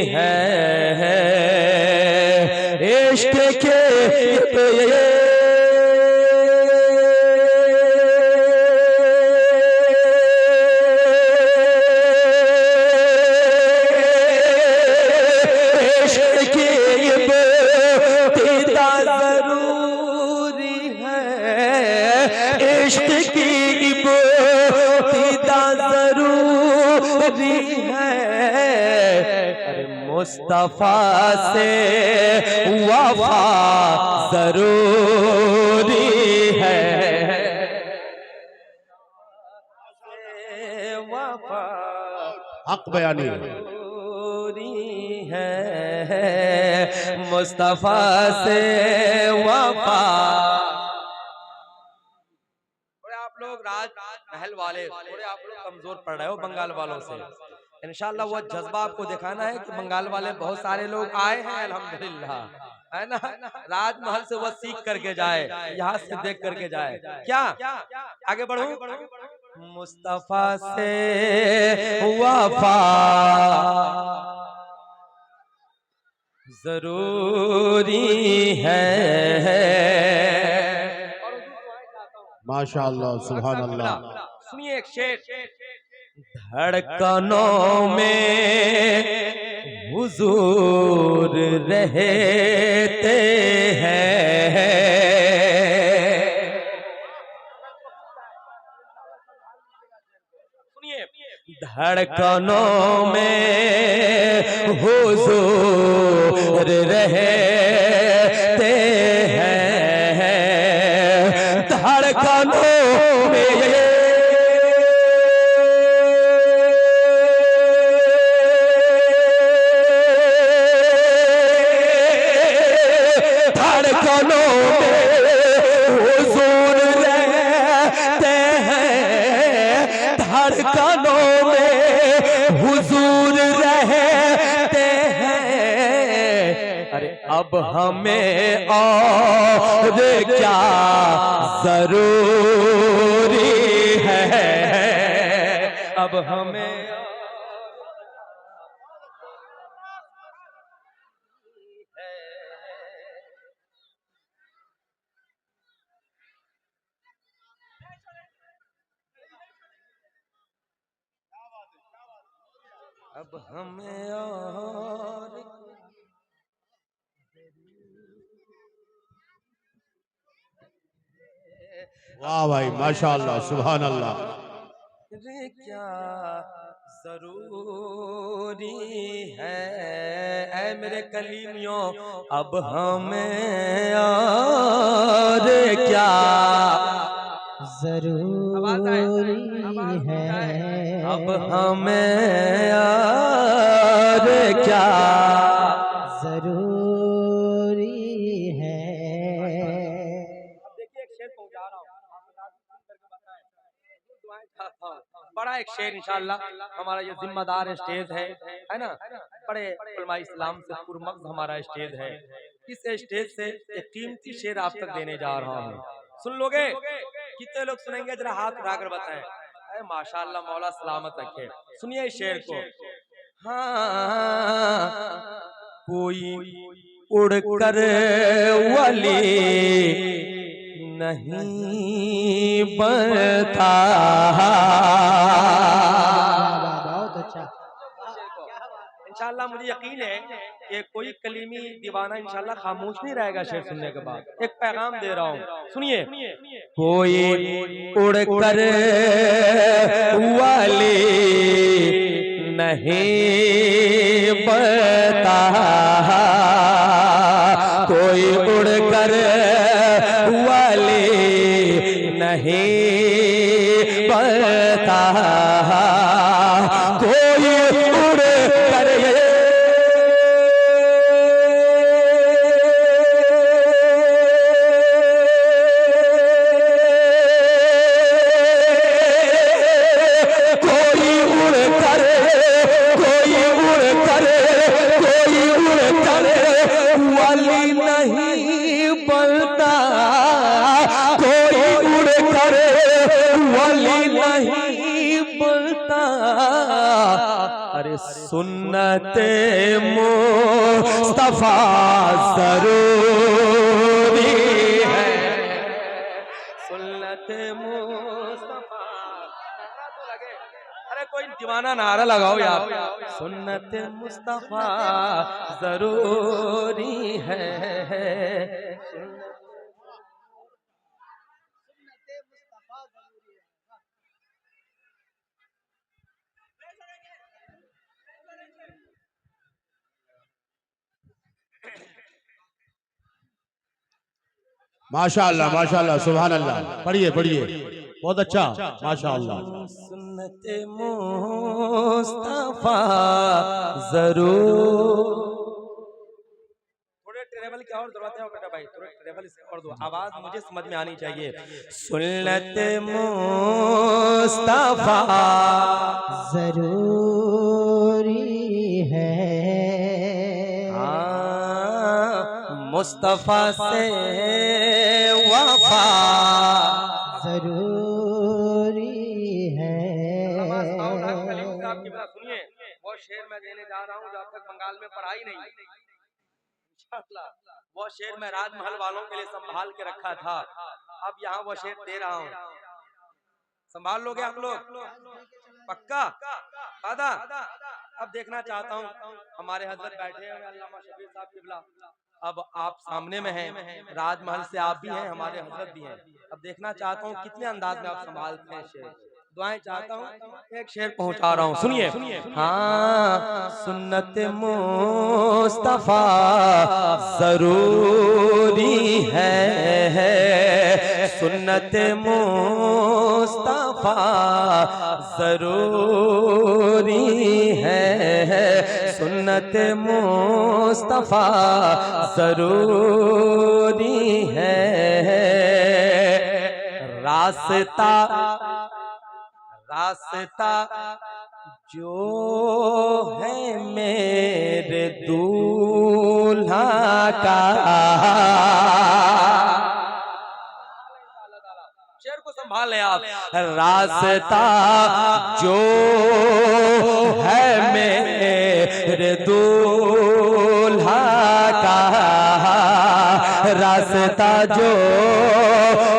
है इश्क के मुस्तफा से वफा जरूरी है, वफा हक बयानी है, मुस्तफा से वफा। थोड़े आप लोग राज महल वाले थोड़े आप लोग कमजोर पड़ रहे हो बंगाल वालों से। इंशाल्लाह वो जज्बा आपको दिखाना है कि बंगाल वाले बहुत सारे लोग आए हैं अल्हम्दुलिल्लाह, है ना। राजमहल से वो सीख करके जाए, यहाँ से देख करके जाए। क्या आगे बढ़ूं? मुस्तफा से वफा जरूरी है। माशाअल्लाह सुभान अल्लाह। सुनिए एक शेर। धड़कनों में हुजूर रहते हैं, सुनिए। धड़कनों में हुजूर रहते हैं, धड़कनों में अब हमें और क्या जरूरी है, अब हमें अब हमें और वाह भाई माशाअल्लाह सुभान अल्लाह। क्या जरूरी है ऐ मेरे कलीमियों, अब हमें और क्या जरूरी है, अब हमें और क्या जरूरी है। बड़ा एक शेर इंशाल्लाह, हमारा ये जिम्मेदार स्टेज है ना, बड़े उलमा इस्लाम से पुरमग्ज हमारा स्टेज है। इस स्टेज से एक कीमती शेर आप तक देने जा रहा हूँ, सुन लोगे? कितने लोग सुनेंगे जरा हाथ उठाकर बताएं। अरे माशाल्लाह मौला सलामत रखे। सुनिए इस शेर को। हाँ कोई उड़कर वली नहीं बनता, बहुत अच्छा। इंशाल्लाह मुझे यकीन है कि कोई कलीमी दीवाना इंशाल्लाह खामोश नहीं रहेगा शेर सुनने के बाद। एक पैगाम दे रहा हूँ, सुनिए। कोई उड़कर वाली नहीं बनता, कोई उड़कर वाली नहीं बनता, कोई उड़ कर वाली नहीं बनता, कोई उड़ कर सुन्नत मुस्तफा जरूरी है, सुन्नत मुस्तफा। नारा तो लगे, अरे कोई दीवाना नारा लगाओ यार। सुन्नत मुस्तफा जरूरी है, माशाअल्लाह माशाअल्लाह सुभान अल्लाह। पढ़िए पढ़िए, बहुत अच्छा माशाअल्लाह। सुन्नत मुस्तफा जरूर। थोड़े ट्रेवल की और जरूरत है बेटा भाई, थोड़े ट्रेवल से और दो, आवाज मुझे समझ में आनी चाहिए। सुन्नत मुस्तफा जरूरी है, मुस्तफा से वफा जरूरी है। सुनिए, वो शेर मैं देने जा रहा हूँ जो अब तक बंगाल में पढ़ा ही नहीं। वो शेर मैं राजमहल वालों के लिए संभाल के रखा था, अब यहाँ वो शेर दे रहा हूँ। संभाल लोगे आप लोग? पक्का वादा? अब देखना चाहता हूँ, हमारे हजरत बैठे हैं अल्लामा शबीर साहब किबला, अब आप सामने में हैं, राजमहल से आप भी हैं, हमारे हजरत भी हैं। अब देखना चाहता हूँ कितने अंदाज में आप संभालते हैं शेर। दुआएं चाहता हूँ, एक शेर पहुंचा रहा हूँ, सुनिए। हाँ, सुन्नत मुस्तफा जरूरी है, सुन्नत मुस्तफा जरूरी है, सुन्नत मुस्तफा जरूरी है। रास्ता रास्ता जो है मेरे दूल्हा का, शेर को संभाल ले आप। रास्ता जो है मेरे दूल्हा का, रास्ता जो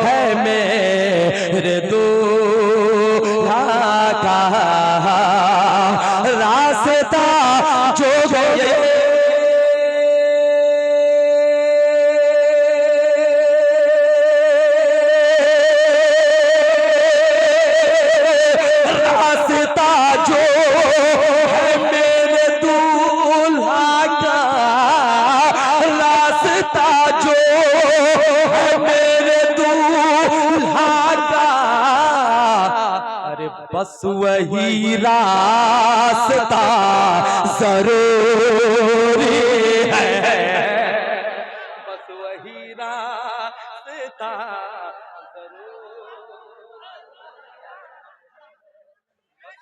है मेरे दूल्हा का, रास्ता जो गए रास्ता जो है मेरे दूल्हा का, रास्ता जो है मेरे दूल्हा का, अरे बस वही रास्ता जरूरी है, बस वही रास्ता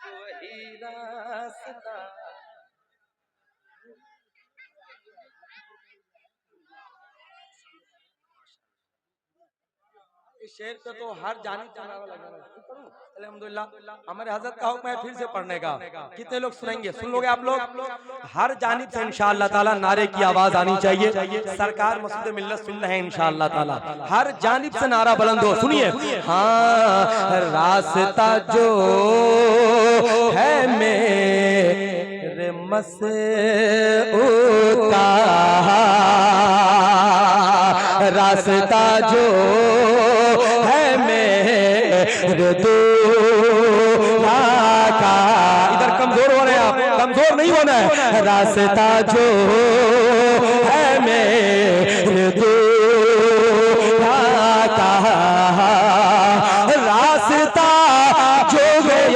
वही रास्ता। इस शेर पे तो हर जानिब से नारा लगना है। अल्हम्दुलिल्लाह, हमारे हजरत का हुक्म है फिर से पढ़ने का। कितने लोग सुनेंगे? सुन लोगे आप लोग? हर जानिब से इंशाअल्लाह ताला नारे की आवाज आनी चाहिए। सरकार मसूद मिल्लत सुन रहे हैं इंशाअल्लाह ताला, हर जानिब से नारा बुलंद हो। सुनिए, हाँ, रास्ता जो है मेरे मसऊद का, रास्ता जो है मेरे दूल्हा का। इधर कमजोर हो रहे हैं आप, कमजोर नहीं होना है। रास्ता जो है मेरे दूल्हा का, रास्ता जो गए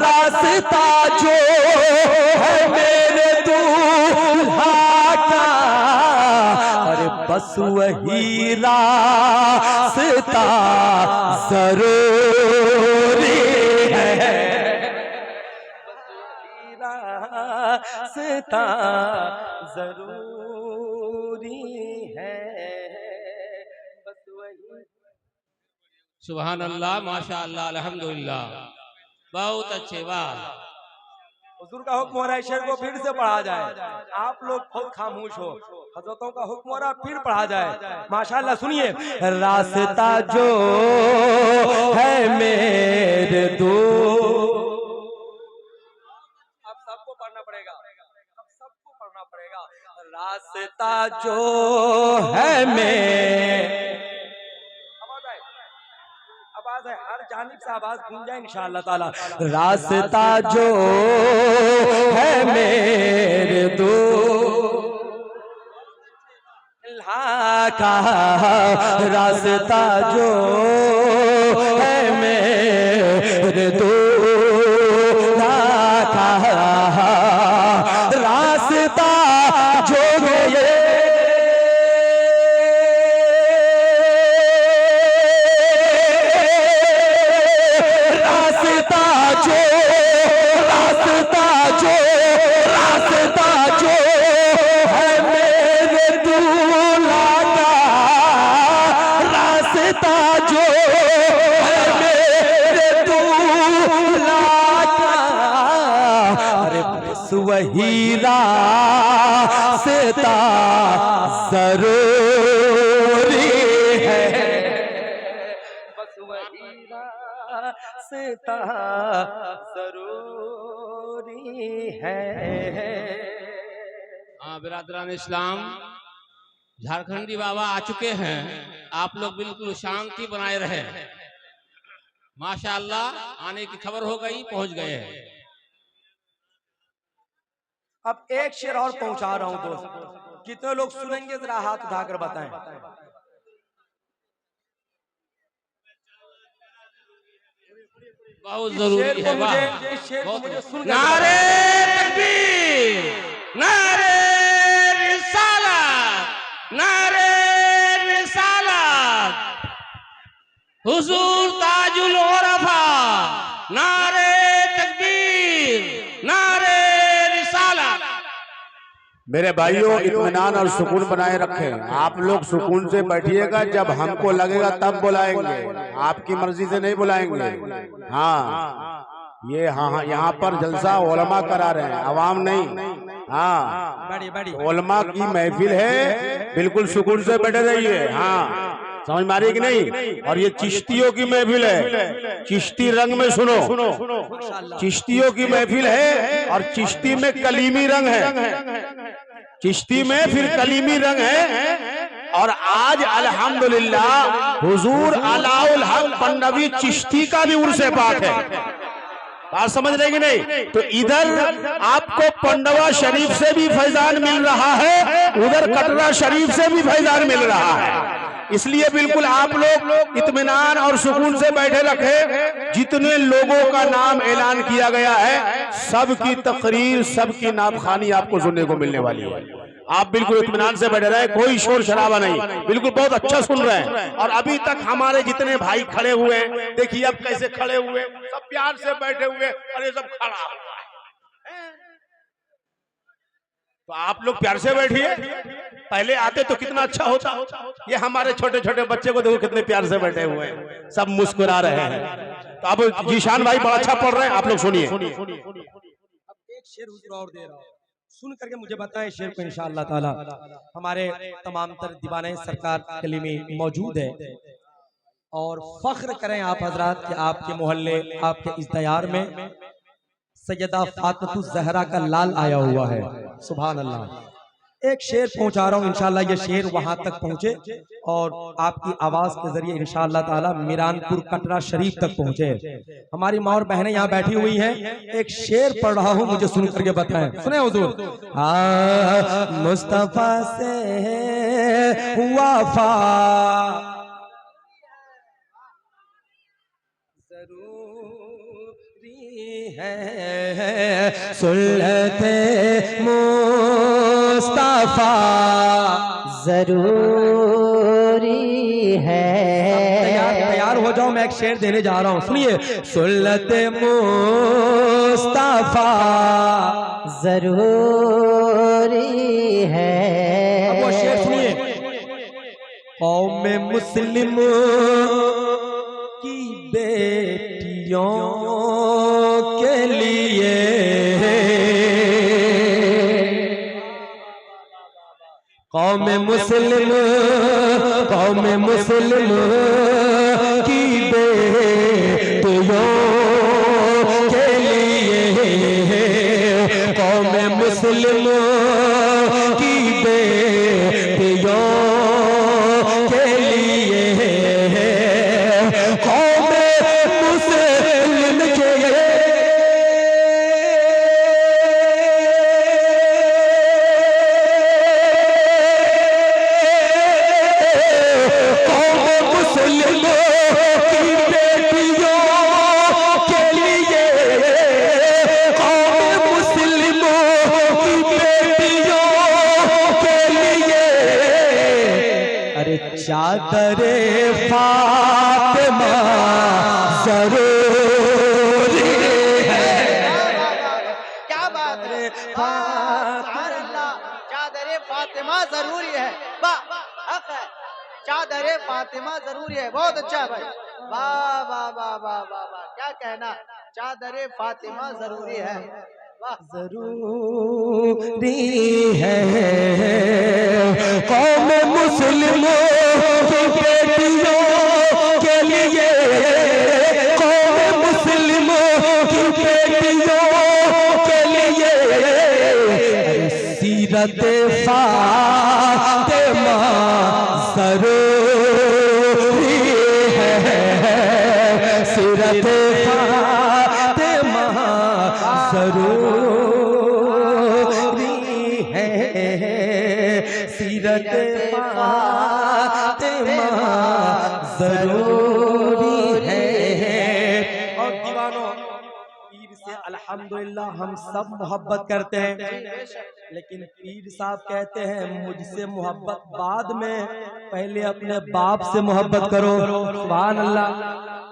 रास्ता जो है मेरे दूल्हा का, अरे बस वही रास्ता जरूरी है, बस वही रास्ता रास्ता जरूरी है, बस वही। सुभान अल्लाह, माशा अल्लाह, अल्हम्दुलिल्लाह, बहुत अच्छे, वाह। हुजूर का हुक्म हो रहा है शेर को फिर से पढ़ा जाए, आप लोग बहुत खामोश हो, हजरतों का हुक्म हो रहा है फिर पढ़ा जाए। माशाअल्लाह सुनिए, रास्ता जो है मेरे दो, अब सबको पढ़ना पड़ेगा, अब सबको पढ़ना पड़ेगा। रास्ता जो है आवाज है, हर जानिब से आवाज गूंज जाए इंशाअल्लाह ताला। रास्ता जो है मेरे दो का, रास्ता जो है मेरे दो का, रास्ता जो ये वही रास्ता जरूरी है, बस वही रास्ता जरूरी है। हाँ बिरादरान इस्लाम, झारखंडी बाबा आ चुके हैं, आप लोग बिल्कुल शांति बनाए रहे। माशाअल्लाह, आने की खबर हो गई, पहुंच गए हैं। अब एक शेर और पहुंचा रहा हूं दोस्त, कितने लोग सुनेंगे जरा हाथ उठाकर बताएं। बहुत जरूरी है, वाह। इस शेर को मुझे सुन के नारे तकबीर, नारे रिसालत, नारे रिसालत, हुजूर ताजुल उरफा, नारे तकबीर, नारे रिसालत। मेरे भाइयों, इत्मीनान और सुकून बनाए रखें। आप लोग सुकून से बैठिएगा, जब हमको लगेगा तब बुलाएंगे, आपकी मर्जी से नहीं बुलाएंगे। हाँ, ये हाँ यहाँ पर जलसा उलमा करा रहे हैं, अवाम नहीं। हाँ, उलमा की महफिल है, बिल्कुल सुकून से बैठे रहिए। हाँ, समझ मारी कि नहीं। और ये चिश्तियों की महफिल है, चिश्ती रंग में सुनो, चिश्तियों की महफिल है, और चिश्ती में कलीमी रंग है, चिश्ती में फिर कलीमी रंग है। और आज अल्हम्दुलिल्लाह हुजूर अलाउल हक पन्नवी चिश्ती का भी उर्से पाक है। बात समझ रहे कि नहीं। तो इधर आपको पंडवा शरीफ से भी फैजान मिल रहा है, उधर कटरा शरीफ से भी फैजान मिल रहा है। इसलिए बिल्कुल आप लोग इत्मीनान और सुकून से बैठे रखे। जितने लोगों का नाम ऐलान किया गया है, सबकी तकरीर, सबकी नामखानी आपको सुनने को मिलने वाली है। आप बिल्कुल इत्मीनान से बैठे रहे, कोई शोर शराबा नहीं, बिल्कुल बहुत अच्छा सुन रहे हैं। और अभी तक हमारे जितने भाई खड़े हुए, देखिए अब कैसे खड़े हुए, सब प्यार से बैठे हुए, और ये सब खड़ा हुआ है। तो आप लोग प्यार से बैठिए, पहले आते तो कितना अच्छा होता। ये हमारे छोटे छोटे बच्चे को देखो कितने प्यार से बैठे हुए हैं, सब मुस्कुरा रहे हैं। तो अब जीशान भाई बड़ा अच्छा पढ़ रहे हैं, आप लोग सुनिए। अब एक शेर हुजूर और दे रहा हूं, सुन करके मुझे बताएं शेर को इंशाअल्लाह ताला। हमारे तमाम तर दीवाने सरकार कलीमी मौजूद है, और फख्र करें आप हजरात कि आपके मोहल्ले, आपके इस दयार में सैयदा फातिमा ज़हरा का लाल आया हुआ है। सुभान अल्लाह। एक शेर पहुंचा रहा हूं, इंशाअल्लाह ये शेर वहां तक पहुंचे और आपकी आवाज के जरिए इंशाअल्लाह ताला मीरानपुर कटरा शरीफ तक पहुंचे। हमारी माँ और बहनें यहाँ बैठी हुई हैं, एक शेर पढ़ रहा हूं, मुझे सुन करके बताएं। सुने हुजूर। मुस्तफा से वफा है, सुन्नते मुस्तफा जरूरी है। तैयार हो जाओ, मैं एक शेर देने जा रहा हूं, सुनिए। सुन्नते मुस्तफा जरूरी है। अब वो शेर सुनिए। कौम मुस्लिम की बेटियों के लिए कौम मुस्लिम की बेटियों के लिए कौम मुस्लिम की बेटियों के लिए कौम मुस्लिम के चादरे फातिमा जरूरी है। क्या बात है, चादरे फातिमा जरूरी है। वाह, हक है, चादरे फातिमा जरूरी है। बहुत अच्छा भाई, वाह वाह वाह वाह वाह वाह, क्या कहना, चादरे फातिमा जरूरी है। वाह, जरूरी है कौम मुस्लिमों की बेटियों के लिए कौम मुस्लिमों की बेटियों के लिए सीरत फातिमा जरूरी है। सीरत फातिमा जरूरी है। सीरत फातिमा जरूरी है। और दीवानों, पीर से अल्हम्दुलिल्लाह हम सब मोहब्बत करते हैं, लेकिन पीर साहब कहते हैं मुझसे मोहब्बत बाद में, पहले अपने बाप से मोहब्बत करो। सुभान अल्लाह।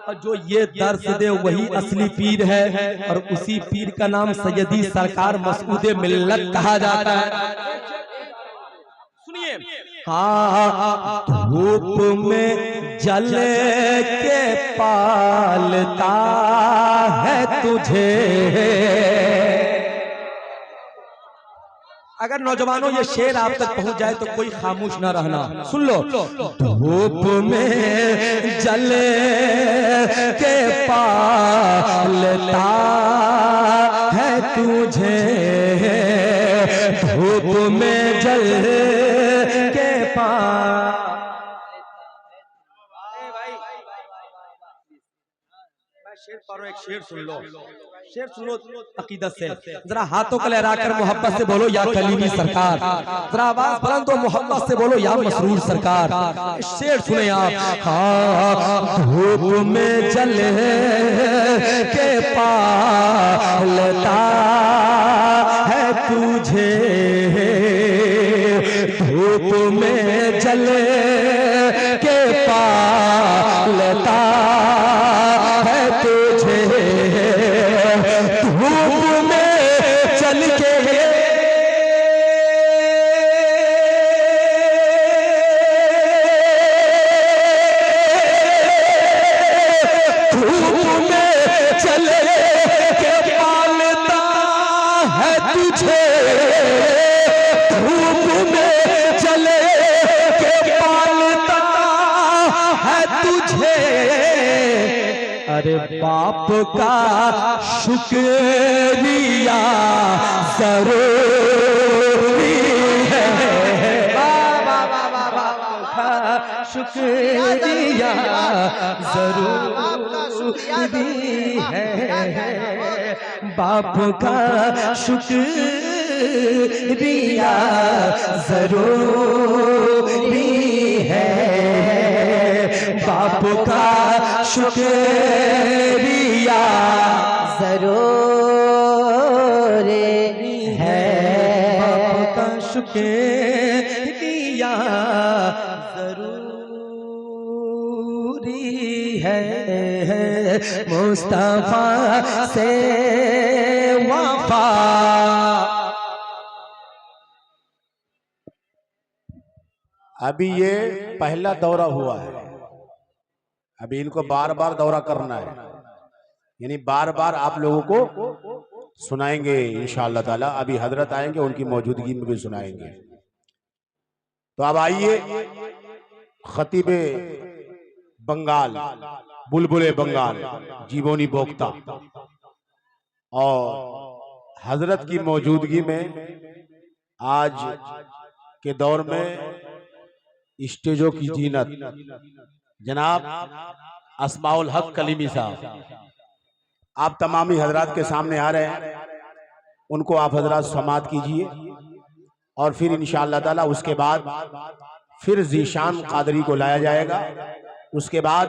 और जो ये दर्स दे वही असली पीर है, और उसी पीर का नाम सैयदी सरकार मसऊदे मिल्लत कहा जाता है। सुनिए। हाँ, धूप में जल के पालता है तुझे। अगर नौजवानों ये शेर आप तक पहुंच जाए तो कोई खामोश ना रहना, सुन लो। धूप में जल के पालता है तुझे। धूप में जल के शेर पढ़ो, एक शेर सुन लो, शेर सुनो अकीदत से। जरा हाथों को लहराकर मोहब्बत से बोलो या कलीमी सरकार। जरा आवाज बुलंद हो, मोहब्बत से बोलो या मसरूर सरकार। शेर सुने आप। हाँ, धूप में जल के पालता है तुझे। धूप में जल के पालता है तुझे। धूप में चल के धूप में चल के पालता है तुझे। धूप में चल के पालता है तुझे। अरे बाप का शुक्रिया जरूरी है। बाप का शुक्रिया जरूरी है। बाप का शुक्रिया जरूरी है। बाप का शुक्रिया जरूरी है। बाप का शुक्रिया जरूरी है मुस्तफा से वफा। अभी ये पहला दौरा हुआ है, अभी इनको बार बार दौरा करना है, यानी बार बार आप लोगों को सुनाएंगे इंशाअल्लाह ताला। अभी हजरत आएंगे, उनकी मौजूदगी में भी सुनाएंगे। तो अब आइए खतीबे बंगाल, बुलबुले बंगाल, जीवनी बोक्ता और हजरत की मौजूदगी में आज के दौर में स्टेजों की जीनत जनाब अस्माउल हक कलीमी साहब, आप तमामी हजरात के सामने आ रहे हैं, उनको आप हजरात समात कीजिए और फिर इंशाअल्लाह ताला उसके बाद फिर जीशान कादरी को लाया जाएगा। उसके बाद